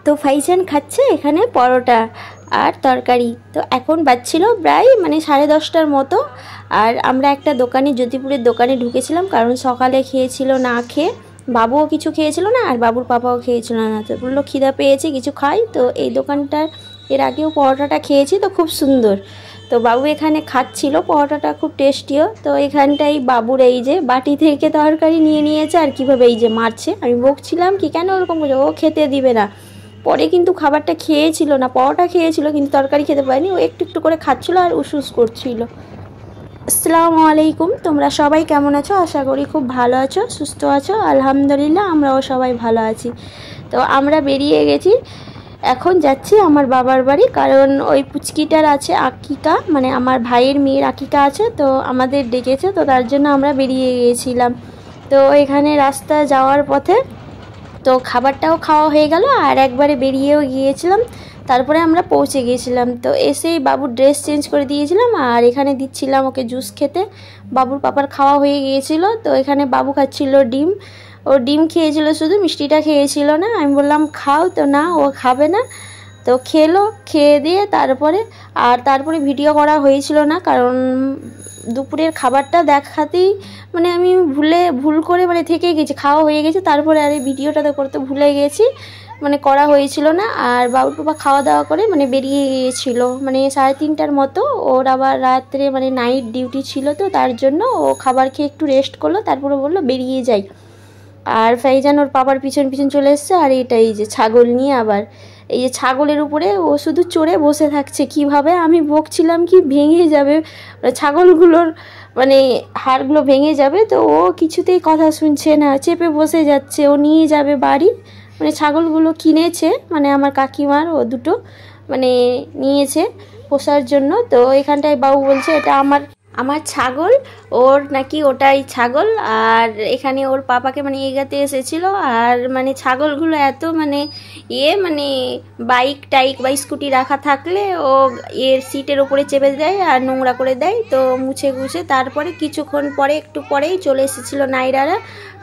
তো ফাইজান খাচ্ছে এখানে পরোটা আর তরকারি। তো এখন বাজছিল প্রায় মানে 10:30টার মতো। আর আমরা একটা দোকানে, জ্যোতিপুরের দোকানে ঢুকেছিলাম, কারণ সকালে খেয়েছিল না খেয়ে, বাবুও কিছু খেয়েছিল না আর বাবুর পাপাও খেয়েছিল না। তো বললো খিদা পেয়েছে কিছু খাই। তো এই দোকানটার এর আগেও পরোটাটা খেয়েছি, তো খুব সুন্দর। তো বাবু এখানে খাচ্ছিল, পরোটাটা খুব টেস্টিও। তো এখানটাই বাবুর এই যে বাটি থেকে তরকারি নিয়ে নিয়েছে আর কীভাবে এই যে মারছে। আমি বকছিলাম কি কেন ওরকম করছে, ও খেতে দিবে না। পরে কিন্তু খাবারটা খেয়েছিল না, পরোটা খেয়েছিল কিন্তু তরকারি খেতে পারেনি, ও একটু একটু করে খাচ্ছিলো আর উস করছিল। আসসালামু আলাইকুম, তোমরা সবাই কেমন আছো? আশা করি খুব ভালো আছো, সুস্থ আছো। আলহামদুলিল্লাহ আমরাও সবাই ভালো আছি। তো আমরা বেরিয়ে গেছি, এখন যাচ্ছি আমার বাবার বাড়ি, কারণ ওই পুচকিটার আছে আকিকা, মানে আমার ভাইয়ের মেয়ের আকিকা আছে, তো আমাদের ডেকেছে, তো তার জন্য আমরা বেরিয়ে গিয়েছিলাম। তো এখানে রাস্তা যাওয়ার পথে তো খাবারটাও খাওয়া হয়ে গেল আর একবারে বেরিয়েও গিয়েছিলাম। তারপরে আমরা পৌঁছে গিয়েছিলাম। তো এসেই বাবুর ড্রেস চেঞ্জ করে দিয়েছিলাম আর এখানে দিচ্ছিলাম ওকে জুস খেতে। বাবুর পাপার খাওয়া হয়ে গিয়েছিল, তো এখানে বাবু খাচ্ছিল ডিম। ও ডিম খেয়েছিল শুধু, মিষ্টিটা খেয়েছিল না। আমি বললাম খাও, তো না ও খাবে না। তো খেলো, খেয়ে দিয়ে তারপরে ভিডিও করা হয়েছিল না, কারণ দুপুরের খাবারটা দেখাতেই মানে আমি ভুল করে মানে থেকে গেছি, খাওয়া হয়ে গেছে, তারপরে আর এই ভিডিওটা তো করতে ভুলে গেছি, মানে করা হয়েছিল না। আর বাবুর বাবা খাওয়া দাওয়া করে মানে বেরিয়ে গিয়েছিল মানে 3:30টার মতো। ওর আবার রাত্রে মানে নাইট ডিউটি ছিল, তো তার জন্য ও খাবার খেয়ে একটু রেস্ট করলো, তারপরে বললো বেরিয়ে যাই। আর ফাইজান ওর বাবার পিছন পিছন চলে এসছে। আর এটা এই যে ছাগল নিয়ে, আবার এই যে ছাগলের উপরে ও শুধু চড়ে বসে থাকছে। কিভাবে আমি বকছিলাম কি ভেঙে যাবে ছাগলগুলোর, মানে হাড়গুলো ভেঙে যাবে। তো ও কিছুতেই কথা শুনছে না, চেপে বসে যাচ্ছে। ও নিয়ে যাবে বাড়ি, মানে ছাগলগুলো কিনেছে মানে আমার কাকিমার, ও দুটো মানে নিয়েছে পোষার জন্য। তো এখানটায় বাবু বলছে এটা আমার ছাগল, ওর নাকি ওটাই ছাগল। আর এখানে ওর পাপাকে মানে এগাতে এসেছিল। আর মানে ছাগলগুলো এত মানে মানে বাইক টাইক বা স্কুটি রাখা থাকলে ও এর সিটের ওপরে চেপে দেয় আর নোংরা করে দেয়। তো মুছে গুছে তারপরে কিছুক্ষণ পরে একটু পরেই চলে এসেছিলো নাইরারা।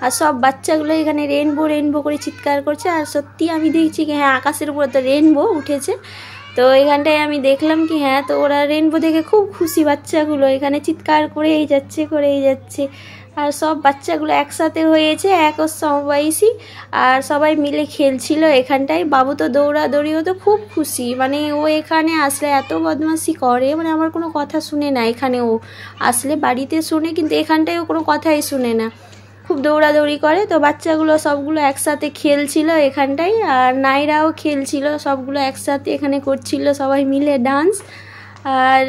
আর সব বাচ্চাগুলো এখানে রেনবো করে চিৎকার করছে। আর সত্যি আমি দেখছি কি হ্যাঁ আকাশের উপরে তো রেনবো উঠেছে। তো এখানটায় আমি দেখলাম কি হ্যাঁ, তো ওরা রেনবো দেখে খুব খুশি, বাচ্চাগুলো এখানে চিৎকার করেই যাচ্ছে। আর সব বাচ্চাগুলো একসাথে হয়েছে, এক সমবয়সী, আর সবাই মিলে খেলছিল এখানটায়। বাবু তো দৌড়াদৌড়িও তো খুব খুশি, মানে ও এখানে আসলে এত বদমাশি করে, মানে আমার কোনো কথা শুনে না। এখানে ও আসলে বাড়িতে শুনে, কিন্তু এখানটায় ও কোনো কথাই শুনে না, খুব দৌড়াদৌড়ি করে। তো বাচ্চাগুলো সবগুলো একসাথে খেলছিল এখানটায়, আর নাইরাও খেলছিল, সবগুলো একসাথে এখানে করছিল সবাই মিলে ডান্স। আর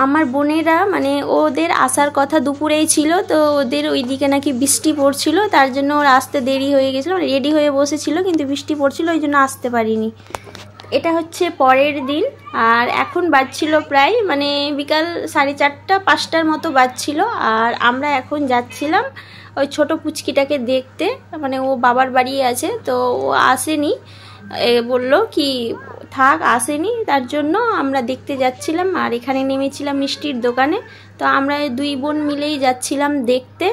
আমার বোনেরা মানে ওদের আসার কথা দুপুরেই ছিল, তো ওদের ওইদিকে নাকি বৃষ্টি পড়ছিল, তার জন্য ওরা আসতে দেরি হয়ে গেছিলো, রেডি হয়ে বসেছিল কিন্তু বৃষ্টি পড়ছিল ওই জন্য আসতে পারিনি। এটা হচ্ছে পরের দিন। আর এখন বাজছিল প্রায় মানে বিকাল 4:30-5টার মতো বাজছিল। আর আমরা এখন যাচ্ছিলাম ওই ছোট পুচকিটাকে দেখতে, মানে ও বাবার বাড়ি আছে, তো ও আসেনি, বললো কি থাক আসেনি, তার জন্য আমরা দেখতে যাচ্ছিলাম। আর এখানে নেমেছিলাম মিষ্টির দোকানে। তো আমরা 2 বোন মিলেই যাচ্ছিলাম দেখতে।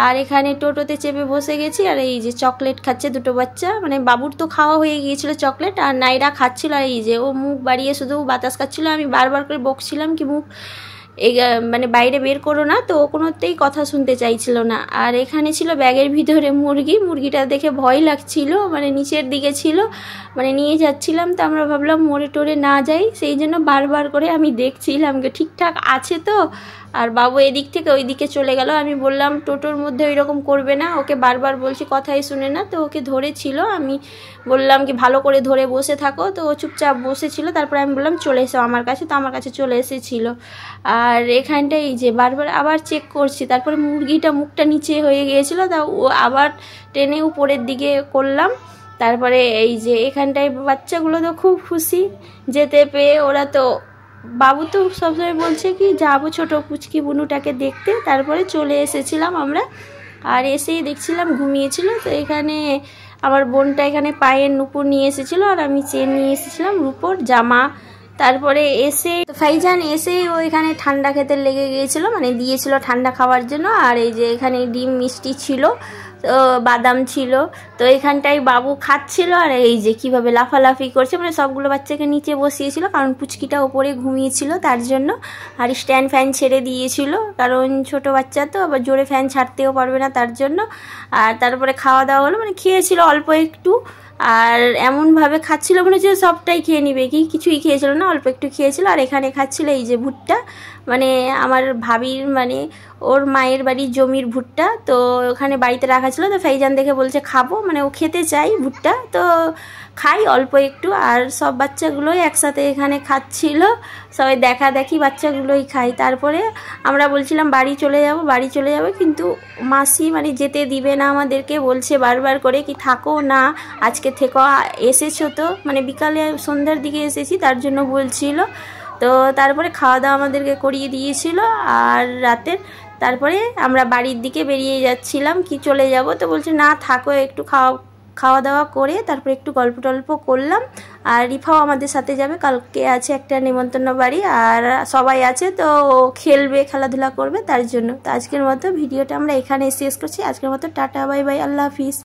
আর এখানে টোটোতে চেপে বসে গেছি। আর এই যে চকলেট খাচ্ছে দুটো বাচ্চা, মানে বাবুর তো খাওয়া হয়ে গিয়েছিল চকলেট, আর নাইরা খাচ্ছিল। আর এই যে ও মুখ বাড়িয়ে শুধু বাতাস খাচ্ছিল। আমি বারবার করে বকছিলাম কি মুখ মানে বাইরে বের করো না, তো কোনোতেই কথা শুনতে চাইছিল না। আর এখানে ছিল ব্যাগের ভিতরে মুরগিটা দেখে ভয় লাগছিল, মানে নিচের দিকে ছিল, মানে নিয়ে যাচ্ছিলাম। তো আমরা ভাবলাম মরে টরে না যাই, সেই জন্য বারবার করে আমি দেখছিলাম ঠিকঠাক আছে তো। আর বাবু এদিক থেকে ওই দিকে চলে গেল। আমি বললাম টোটোর মধ্যে ওই রকম করবে না, ওকে বারবার বলছি কথাই শুনে না। তো ওকে ধরেছিল, আমি বললাম কি ভালো করে ধরে বসে থাকো, তো ও চুপচাপ বসেছিল। তারপরে আমি বললাম চলে এসো আমার কাছে, তো আমার কাছে চলে এসেছিল। আর এখানটায় এই যে বারবার আবার চেক করছি, তারপরে মুরগিটা মুখটা নিচে হয়ে গিয়েছিল, তা ও আবার টেনে উপরের দিকে করলাম। তারপরে এই যে এখানটায় বাচ্চাগুলো তো খুব খুশি যেতে পেয়ে। ওরা তো বাবু তো সবসময় বলছে কি যাবো ছোটো পুচকি বুনুটাকে দেখতে। তারপরে চলে এসেছিলাম আমরা। আর এসেই দেখছিলাম ঘুমিয়েছিল। তো এখানে আমার বোনটা এখানে পায়ের নুপুর নিয়ে এসেছিলো, আর আমি চেন নিয়ে এসেছিলাম রুপোর জামা। তারপরে এসে ফাইজান এসেই ও এখানে ঠান্ডা খেতে লেগে গিয়েছিল, মানে দিয়েছিল ঠান্ডা খাওয়ার জন্য। আর এই যে এখানে ডিম মিষ্টি ছিল, তো বাদাম ছিল। তো এখানটায় বাবু খাচ্ছিল আর এই যে কীভাবে লাফালাফি করছে, মানে সবগুলো বাচ্চাকে নিচে বসিয়েছিল কারণ পুচকিটা ওপরে ঘুমিয়েছিল তার জন্য। আর স্ট্যান্ড ফ্যান ছেড়ে দিয়েছিল কারণ ছোট বাচ্চা তো আবার জোরে ফ্যান ছাড়তেও পারবে না তার জন্য। আর তারপরে খাওয়া দাওয়া হলো, মানে খেয়েছিল অল্প একটু, আর এমনভাবে খাচ্ছিল মনে হচ্ছে সবটাই খেয়ে নিবে, কিছুই খেয়েছিল না, অল্প একটু খেয়েছিল। আর এখানে খাচ্ছিল এই যে ভুট্টা, মানে আমার ভাবির মানে ওর মায়ের বাড়ির জমির ভুট্টা, তো ওখানে বাড়িতে রাখা ছিল, তো ফাইজান দেখে বলছে খাবো, মানে ও খেতে চাই ভুট্টা, তো খাই অল্প একটু। আর সব বাচ্চাগুলোই একসাথে এখানে খাচ্ছিল, সবাই দেখা দেখি বাচ্চাগুলোই খাই। তারপরে আমরা বলছিলাম বাড়ি চলে যাব, কিন্তু মাসি মানে যেতে দিবে না আমাদেরকে, বলছে বারবার করে কি থাকো না, আজকে থেকো, এসেছো তো, মানে বিকালে সন্ধ্যার দিকে এসেছি তার জন্য বলছিল। তো তারপরে খাওয়া দাওয়া আমাদেরকে করিয়ে দিয়েছিল আর রাতের, তারপরে আমরা বাড়ির দিকে বেরিয়ে যাচ্ছিলাম কি চলে যাব, তো বলছে না থাকো, একটু খাওয়া দাওয়া করে তারপরে একটু গল্প টল্প করলাম। আর রিফাও আমাদের সাথে যাবে, কালকে আছে একটা নিমন্ত্রণ বাড়ি আর সবাই আছে, তো খেলবে, খেলাধুলা করবে তার জন্য। তো আজকের মতো ভিডিওটা আমরা এখানে শেষ করছি। আজকের মতো টাটা, বাই বাই, আল্লাহ হাফিজ।